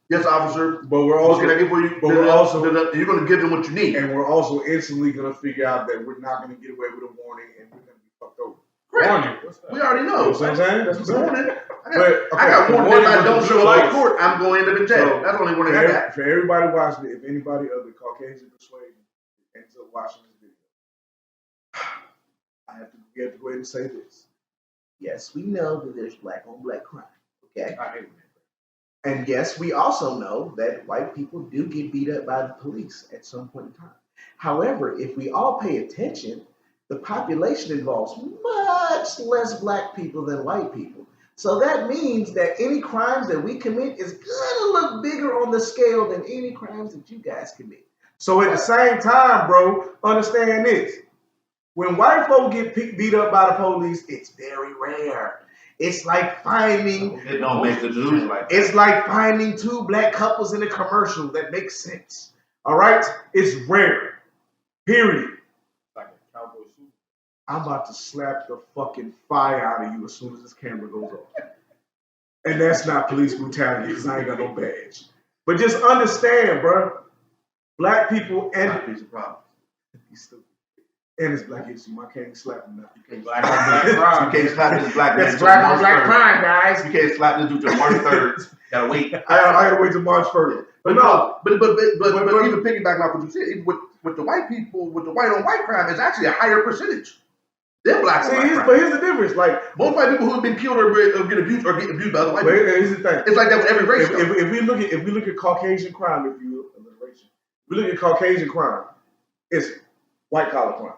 Yes, officer. But we're also, what can I get for you? But we're also, you're going to give them what you need. And we're also instantly going to figure out that we're not going to get away with a warning and we're going to be fucked over. Warning. We already know. You know what I'm saying? That's what's warning. I got warning if I don't show up in court, I'm going to end up in jail. That's the only warning I got. For everybody watching it, if anybody of the Caucasian persuasion ends up watching this video, we have to go ahead and say this. Yes, we know that there's black on black crime. Okay. I hate that. And yes, we also know that white people do get beat up by the police at some point in time. However, if we all pay attention, the population involves much less black people than white people. So that means that any crimes that we commit is gonna look bigger on the scale than any crimes that you guys commit. So at the same time, bro, understand this. When white folk get beat up by the police, it's very rare. It's like finding. It don't make the news like that. It's like finding two black couples in a commercial that makes sense. All right? It's rare. Period. Like a cowboy suit. I'm about to slap the fucking fire out of you as soon as this camera goes off. And that's not police brutality because I ain't got no badge. But just understand, bro. Black people and Black piece of problem. he's stupid. And it's black history. I can't slap him now. You can't Black on black You crime. can't slap this black man. That's till black on March black 3rd. crime, guys. You can't slap this dude till March 3rd. Gotta wait. I gotta wait till March 1st. But no, but even piggybacking off what you said, with the white people, with the white on white crime, it's actually a higher percentage than black on see, white crime. but here's the difference. Like, Most white people who have been killed or get abused by other white but people. here's the thing. It's like that with every race. If we look at Caucasian crime, if you alliteration, we look at Caucasian crime, it's white collar crime.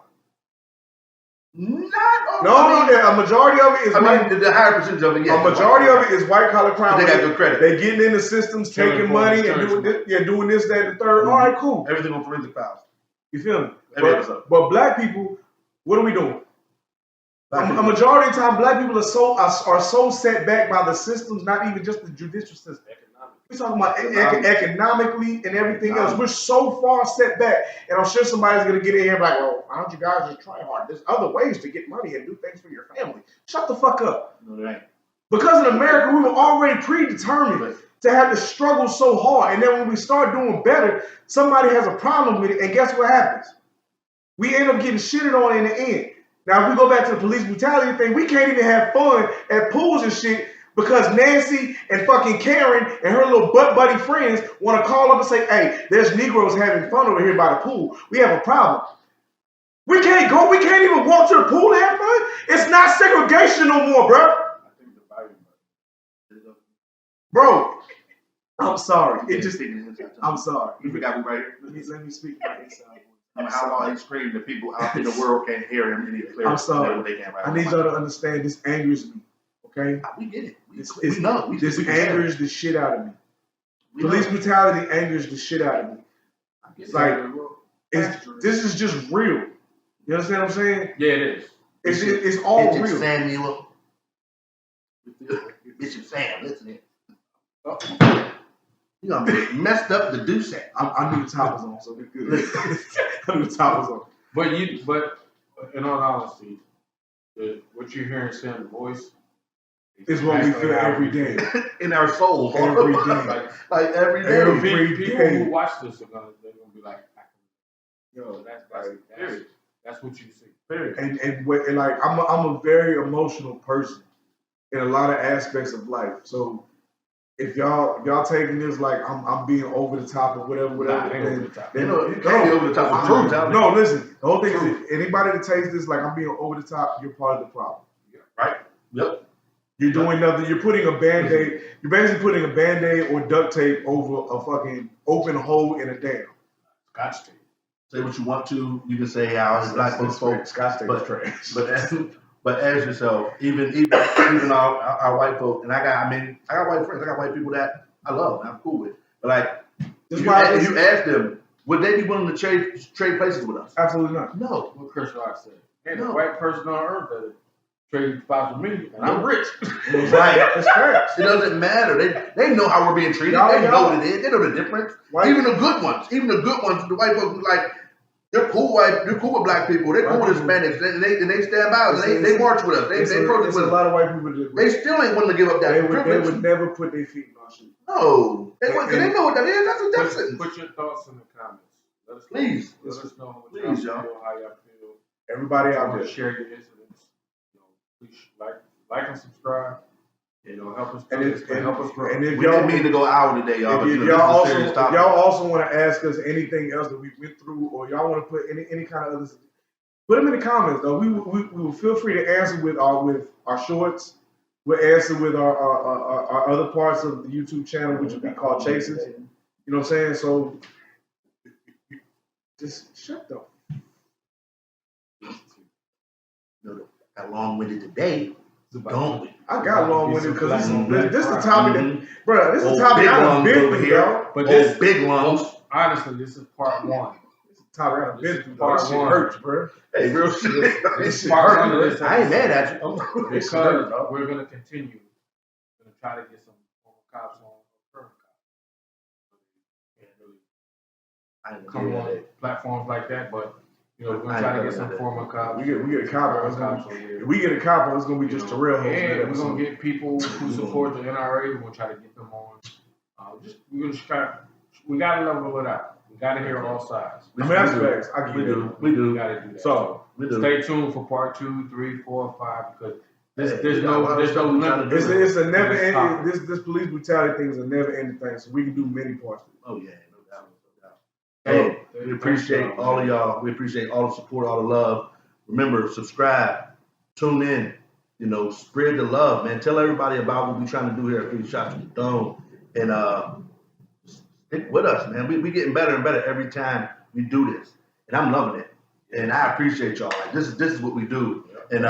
Not No, a majority of it is white. the higher percentage of it, yeah. A majority of it is white collar crime. They got good credit. They getting in the systems, Killing taking for money, and insurance. doing this, that, and the third. All right, cool. Everything on forensic files. You feel me? Every episode. But black people, what are we doing? Black A people. majority of the time, black people are so set back by the systems, not even just the judicial system. We're talking about economically and everything else. We're so far set back, and I'm sure somebody's gonna get in here and be like, "Well, why don't you guys just try hard? There's other ways to get money and do things for your family." Shut the fuck up. No, it ain't. Because in America, we were already predetermined to have to struggle so hard, and then when we start doing better, somebody has a problem with it, and guess what happens? We end up getting shitted on in the end. Now, if we go back to the police brutality thing, we can't even have fun at pools and shit because Nancy and fucking Karen and her little butt buddy friends want to call up and say, "Hey, there's Negroes having fun over here by the pool. We have a problem." We can't go. We can't even walk to the pool and have fun. It's not segregation no more, bro. Bro, I'm sorry. I'm sorry. You forgot me right here. Let me speak my inside. How long he screamed that people out in the world can't hear him any clearer. I'm sorry. Than they can right I need y'all to understand this angers me. Okay? We get it. This know. This we angers the shit out of me. We Police know. brutality angers the shit out of me. It's like, this is just real. You understand what I'm saying? Yeah, it is. It's all It's real. Samuel. It's your Sam. Listen here. You gonna be messed up to do that. I knew the top was on, so we're good. I knew the top was on. But in all honesty, what you're hearing Sam's voice It's what we feel every day. In our souls. Every day. Like every day. Every People day. who watch this they're gonna be like, Yo, that's what you see. Period. And like I'm a very emotional person in a lot of aspects of life. So if y'all taking this like I'm being over the top or whatever, Nah, it ain't then, over the top. You know, you can't be over the top of True. truth. No, listen. The whole thing is, if anybody that takes this like I'm being over the top, you're part of the problem. Right? Yep. You're doing nothing. You're putting a Band-Aid. You're basically putting a Band-Aid or duct tape over a fucking open hole in a dam. Scotch tape. Say what you want to. You can say how it's black folks. Scotch tape is But trash. but ask yourself, even our white folks, and I got white friends, I got white people that I love and I'm cool with. But like, if you ask them, would they be willing to trade places with us? Absolutely not. No. What Chris Rock said. Ain't No. a white person on earth that trade spots with me, and I'm rich. Right. That's trash. It doesn't matter. They know how we're being treated. Y'all- They know what it is. They know the difference. White- Even the good ones, the white folks who like they're cool with black people. They're cool with Hispanics. They stand by us. They march with us. They protest It's with a us. lot of white people that They still ain't willing to give up that they privilege. would never put their feet in our shoes. No, they know what that is. That's a death Put, sentence. put your thoughts in the comments. Let us Please. Let us know what Please, y'all y'all. feel, how y'all feel. Everybody out Want there. to share your incidents. Please like and subscribe. Help us. Help us grow. And if We didn't mean to go out today, y'all. But If this y'all is a serious also, topic. y'all also want to ask us anything else that we went through, or y'all want to put any kind of others, put them in the comments. Though we will feel free to answer with our shorts. We'll answer with our other parts of the YouTube channel, which will be called Chases. You know what I'm saying? So just shut up. Got long-winded today, don't we? I got long-winded because this is the Mhm. topic that, bro. This is Old the topic big I done lungs been over through, here. y'all. But Old big lungs. honestly, this is part one. This is the topic I done been through. Part This shit one. hurts, bro. Hey, real shit. This is shit part hurt, one of bro. this. I ain't mad at you. This shit Because hurt, dog. we're gonna continue. We're gonna try to get some former cops on current cops. And really I ain't come gonna on do that. platforms like that, but we're gonna I try to ain't get some gonna do former cops. We get a cop on. It's Current gonna cops be, over here. if we get a cop on, it's gonna be just Terrell host. And that we're episode. gonna get people who support the NRA. We're gonna try to get them on. We gotta level it out. We gotta hear all sides. I mean, that's facts. I get We it. do. We do. We gotta do that. So, We do. Stay tuned for part 2, 3, 4, 5 because Yeah, there's we got a lot of no stuff we limit. gotta do. it's a never This ending. topic. This police brutality thing is a never ending thing. So we can do many parts. Oh yeah, no doubt, no doubt. Hey, So, we appreciate all of y'all. We appreciate all the support, all the love. Remember, subscribe, tune in, spread the love, man. Tell everybody about what we're trying to do here at 3 Shots to the Dome. And stick with us, man. We getting better and better every time we do this. And I'm loving it. And I appreciate y'all. Like, this is what we do. And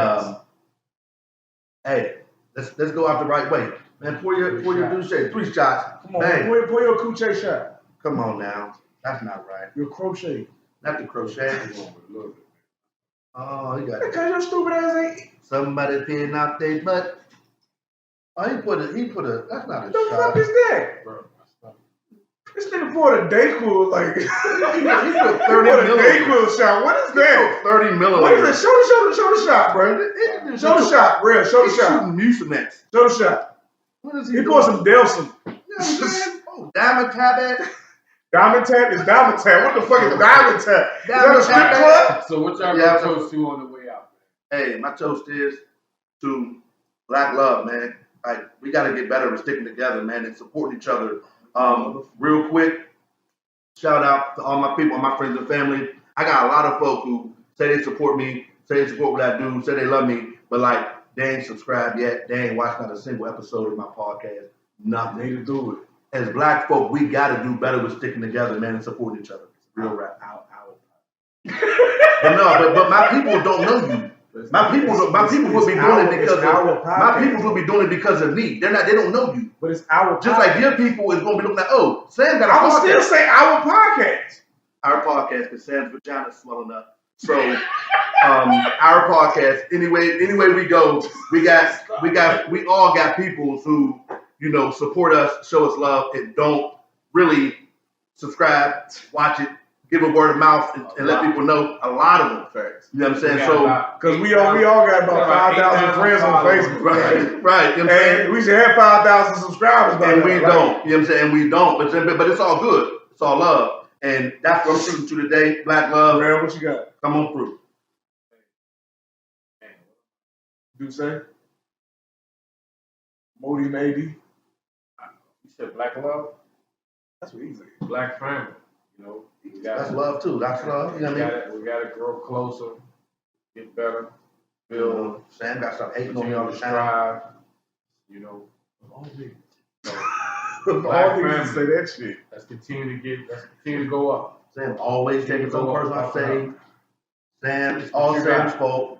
hey, let's go out the right way. Man, pour your douche. 3 shots. Come on, Bang. pour your coochie shot. Come on now. That's not right. Your crochet. Not the crochet. Oh, he got it. Because your stupid ass ain't. Somebody peeing out their butt. Oh, he put a, that's not a What the shot. fuck is that? Bro, This nigga poured a Dayquil like. He put He 30 poured a milliliters. Dayquil shot. What is that? 30 milliliters. What is that? Show the shot, bro. Show the shot, real. Show the He's shot. shooting Mucinex. Show the shot. What is he He doing? poured some Delson. You know what I'm saying? Oh, diamond tablet. Diamond Tap is Diamond Tap. What the fuck is Diamond Tap? Is that a Diamond strip Tap. club? So what y'all Yeah, gonna toast to on the way out? Hey, my toast is to black love, man. Like, we got to get better with sticking together, man, and supporting each other. Real quick, shout out to all my people, my friends and family. I got a lot of folk who say they support me, say they support what I do, say they love me, but like, they ain't subscribed yet. They ain't watched not a single episode of my podcast. Nothing. Need to do it. As black folk, we got to do better with sticking together, man, and supporting each other. Real rap. But my people don't know you. My people will be doing it because my people will be doing it because of me. They don't know you. But it's our Just like your people is going to be looking like, oh, Sam got a I would still podcast. say our podcast. Our podcast, because Sam's vagina's swelling up. So our podcast. Anyway we go, we all got people who support us, show us love, and don't really subscribe, watch it, give a word of mouth, and let people know. A lot of them, facts. You know what I'm saying? So Because we all got about 5,000 friends on Facebook. right. You know what I'm saying? And we should have 5,000 subscribers by And now, we right? don't. You know what I'm saying? And we don't. But it's all good. It's all love. And that's what I'm shooting to today. Black love. Real, what you got? Come on through. Do say? Modi and AD? You said black love, That's what he said. black family. We That's gotta, love too. That's love. You know what I mean? we gotta grow closer, get better, build, Sam got to stop hating on me continue all to the time. strive. All Black niggas say family. that shit. Let's continue to go up. Sam always taking some person I say. Sam, it's all What you Sam's got? fault.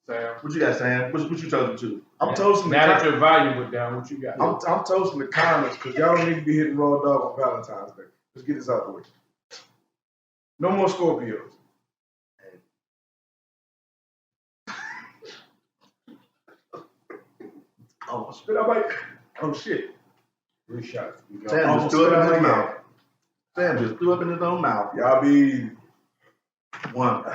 Sam, What you got, Sam? What you told to? I'm toasting the now that your volume went down, what you got? I'm toasting the comments because y'all don't need to be hitting raw dog on Valentine's Day. Let's get this out the way. No more Scorpios. Oh, spit out my. Oh shit. 3 shots. We go. Sam just threw up in his mouth. Sam just threw up in his own mouth. Y'all be 1.